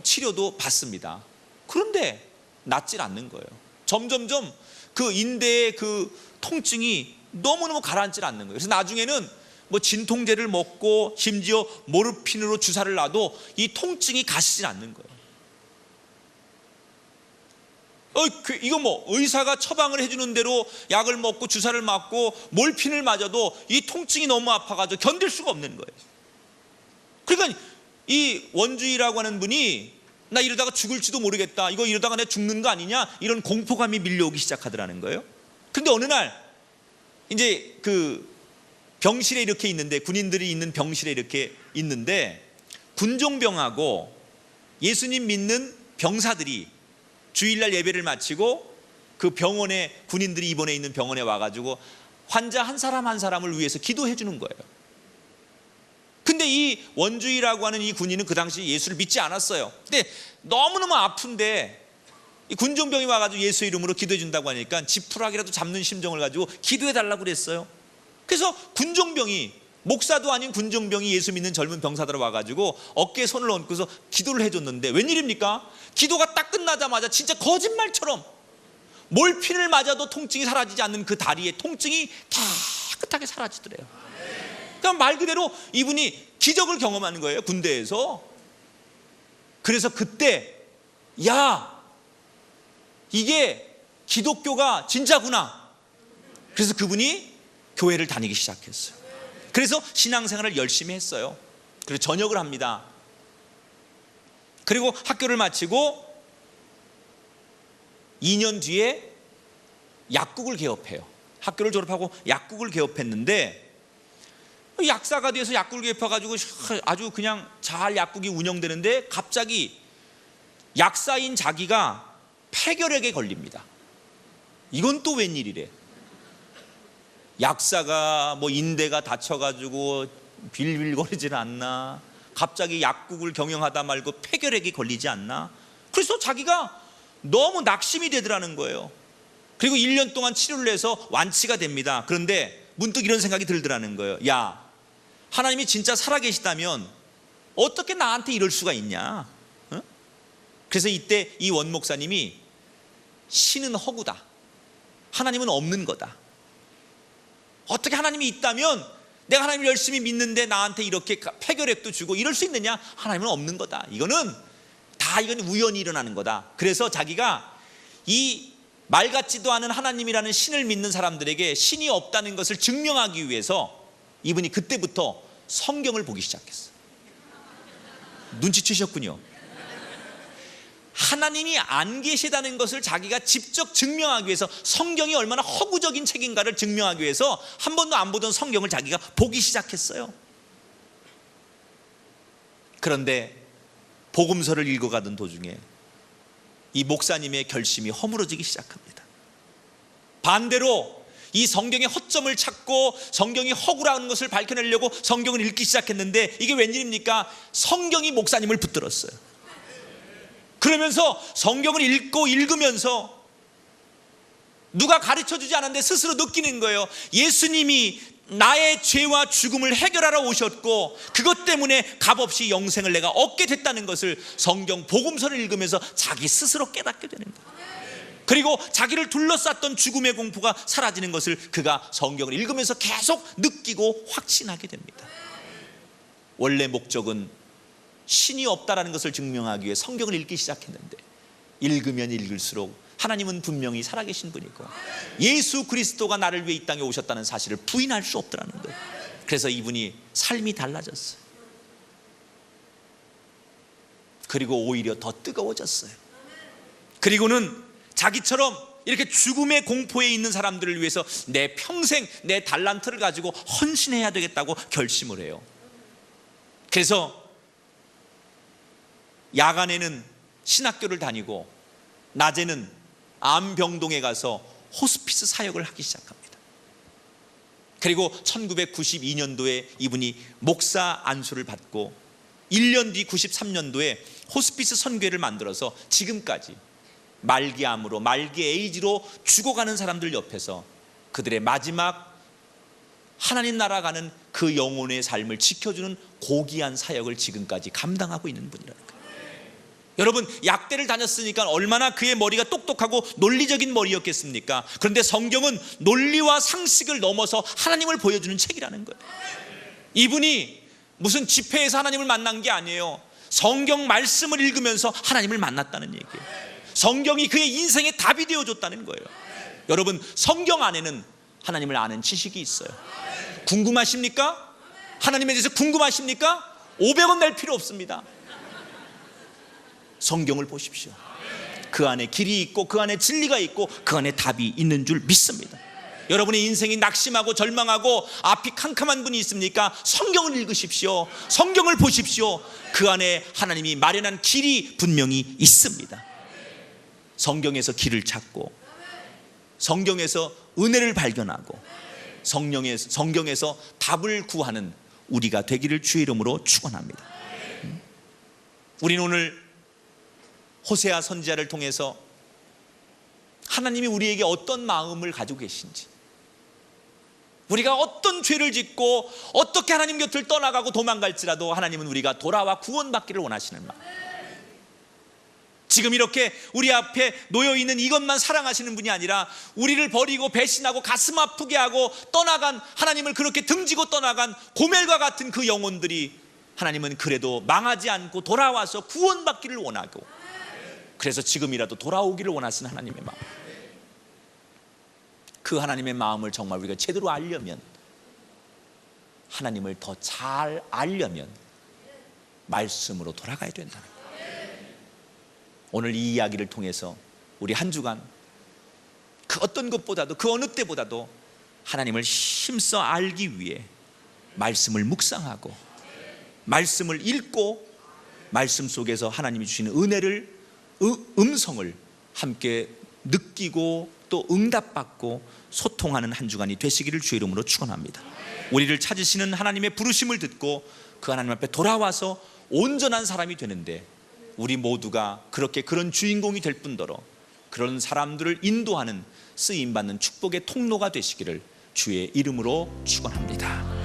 치료도 받습니다. 그런데 낫질 않는 거예요. 점점점 그 인대의 그 통증이 너무너무 가라앉질 않는 거예요. 그래서 나중에는 뭐 진통제를 먹고 심지어 모르핀으로 주사를 놔도 이 통증이 가시질 않는 거예요. 이거 뭐 의사가 처방을 해주는 대로 약을 먹고 주사를 맞고 몰핀을 맞아도 이 통증이 너무 아파가지고 견딜 수가 없는 거예요. 그러니까 이 원주희라고 하는 분이 나 이러다가 죽을지도 모르겠다, 이거 이러다가 내가 죽는 거 아니냐, 이런 공포감이 밀려오기 시작하더라는 거예요. 근데 어느 날 이제 그 병실에 이렇게 있는데, 군인들이 있는 병실에 이렇게 있는데 군종병하고 예수님 믿는 병사들이 주일날 예배를 마치고 그 병원에, 군인들이 입원해 있는 병원에 와가지고 환자 한 사람 한 사람을 위해서 기도해 주는 거예요. 근데 이 원주희라고 하는 이 군인은 그 당시 예수를 믿지 않았어요. 근데 너무너무 아픈데 이 군종병이 와가지고 예수 이름으로 기도해 준다고 하니까 지푸라기라도 잡는 심정을 가지고 기도해 달라고 그랬어요. 그래서 군종병이, 목사도 아닌 군종병이 예수 믿는 젊은 병사들 와가지고 어깨에 손을 얹고서 기도를 해줬는데 웬일입니까? 기도가 딱 끝나자마자 진짜 거짓말처럼 몰핀을 맞아도 통증이 사라지지 않는 그 다리의 통증이 깨끗하게 사라지더래요. 그러니까 말 그대로 이분이 기적을 경험하는 거예요, 군대에서. 그래서 그때 야, 이게 기독교가 진짜구나. 그래서 그분이 교회를 다니기 시작했어요. 그래서 신앙생활을 열심히 했어요. 그리고 전역을 합니다. 그리고 학교를 마치고 2년 뒤에 약국을 개업해요. 학교를 졸업하고 약국을 개업했는데 약사가 돼서 약국을 개업해가지고 아주 그냥 잘 약국이 운영되는데 갑자기 약사인 자기가 폐결핵에 걸립니다. 이건 또 웬일이래. 약사가 뭐 인대가 다쳐가지고 빌빌거리질 않나, 갑자기 약국을 경영하다 말고 폐결핵이 걸리지 않나. 그래서 자기가 너무 낙심이 되더라는 거예요. 그리고 1년 동안 치료를 해서 완치가 됩니다. 그런데 문득 이런 생각이 들더라는 거예요. 야, 하나님이 진짜 살아계시다면 어떻게 나한테 이럴 수가 있냐. 어? 그래서 이때 이 원 목사님이 신은 허구다, 하나님은 없는 거다. 어떻게 하나님이 있다면 내가 하나님을 열심히 믿는데 나한테 이렇게 폐결핵도 주고 이럴 수 있느냐. 하나님은 없는 거다. 이건 우연히 일어나는 거다. 그래서 자기가 이 말 같지도 않은 하나님이라는 신을 믿는 사람들에게 신이 없다는 것을 증명하기 위해서 이분이 그때부터 성경을 보기 시작했어요. 눈치채셨군요. 하나님이 안 계시다는 것을 자기가 직접 증명하기 위해서, 성경이 얼마나 허구적인 책인가를 증명하기 위해서 한 번도 안 보던 성경을 자기가 보기 시작했어요. 그런데 복음서를 읽어가던 도중에 이 목사님의 결심이 허물어지기 시작합니다. 반대로 이 성경의 허점을 찾고 성경이 허구라는 것을 밝혀내려고 성경을 읽기 시작했는데 이게 웬일입니까? 성경이 목사님을 붙들었어요. 그러면서 성경을 읽으면서 누가 가르쳐주지 않았는데 스스로 느끼는 거예요. 예수님이 나의 죄와 죽음을 해결하러 오셨고 그것 때문에 값없이 영생을 내가 얻게 됐다는 것을 성경 복음서를 읽으면서 자기 스스로 깨닫게 되는 거예요. 그리고 자기를 둘러쌌던 죽음의 공포가 사라지는 것을 그가 성경을 읽으면서 계속 느끼고 확신하게 됩니다. 원래 목적은 신이 없다라는 것을 증명하기 위해 성경을 읽기 시작했는데 읽으면 읽을수록 하나님은 분명히 살아계신 분이고 예수 그리스도가 나를 위해 이 땅에 오셨다는 사실을 부인할 수 없더라는 거예요. 그래서 이분이 삶이 달라졌어요. 그리고 오히려 더 뜨거워졌어요. 그리고는 자기처럼 이렇게 죽음의 공포에 있는 사람들을 위해서 내 평생 내 달란트를 가지고 헌신해야 되겠다고 결심을 해요. 그래서 야간에는 신학교를 다니고 낮에는 암병동에 가서 호스피스 사역을 하기 시작합니다. 그리고 1992년도에 이분이 목사 안수를 받고 1년 뒤 93년도에 호스피스 선교회를 만들어서 지금까지 말기암으로, 말기 에이즈로 죽어가는 사람들 옆에서 그들의 마지막 하나님 나라 가는 그 영혼의 삶을 지켜주는 고귀한 사역을 지금까지 감당하고 있는 분이라는 거예요. 여러분, 약대를 다녔으니까 얼마나 그의 머리가 똑똑하고 논리적인 머리였겠습니까? 그런데 성경은 논리와 상식을 넘어서 하나님을 보여주는 책이라는 거예요. 이분이 무슨 집회에서 하나님을 만난 게 아니에요. 성경 말씀을 읽으면서 하나님을 만났다는 얘기예요. 성경이 그의 인생의 답이 되어줬다는 거예요. 여러분, 성경 안에는 하나님을 아는 지식이 있어요. 궁금하십니까? 하나님에 대해서 궁금하십니까? 500원 낼 필요 없습니다. 성경을 보십시오. 그 안에 길이 있고 그 안에 진리가 있고 그 안에 답이 있는 줄 믿습니다. 여러분의 인생이 낙심하고 절망하고 앞이 캄캄한 분이 있습니까? 성경을 읽으십시오. 성경을 보십시오. 그 안에 하나님이 마련한 길이 분명히 있습니다. 성경에서 길을 찾고 성경에서 은혜를 발견하고 성경에서 답을 구하는 우리가 되기를 주의 이름으로 축원합니다. 우리는 오늘 호세아 선지자를 통해서 하나님이 우리에게 어떤 마음을 가지고 계신지, 우리가 어떤 죄를 짓고 어떻게 하나님 곁을 떠나가고 도망갈지라도 하나님은 우리가 돌아와 구원받기를 원하시는 마음, 지금 이렇게 우리 앞에 놓여있는 이것만 사랑하시는 분이 아니라 우리를 버리고 배신하고 가슴 아프게 하고 떠나간, 하나님을 그렇게 등지고 떠나간 고멜과 같은 그 영혼들이 하나님은 그래도 망하지 않고 돌아와서 구원받기를 원하고, 그래서 지금이라도 돌아오기를 원하시는 하나님의 마음. 그 하나님의 마음을 정말 우리가 제대로 알려면, 하나님을 더 잘 알려면 말씀으로 돌아가야 된다는 거예요. 오늘 이 이야기를 통해서 우리 한 주간 그 어떤 것보다도, 그 어느 때보다도 하나님을 힘써 알기 위해 말씀을 묵상하고 말씀을 읽고 말씀 속에서 하나님이 주시는 은혜를, 음성을 함께 느끼고 또 응답받고 소통하는 한 주간이 되시기를 주의 이름으로 축원합니다. 우리를 찾으시는 하나님의 부르심을 듣고 그 하나님 앞에 돌아와서 온전한 사람이 되는데, 우리 모두가 그렇게 그런 주인공이 될 뿐더러 그런 사람들을 인도하는 쓰임받는 축복의 통로가 되시기를 주의 이름으로 축원합니다.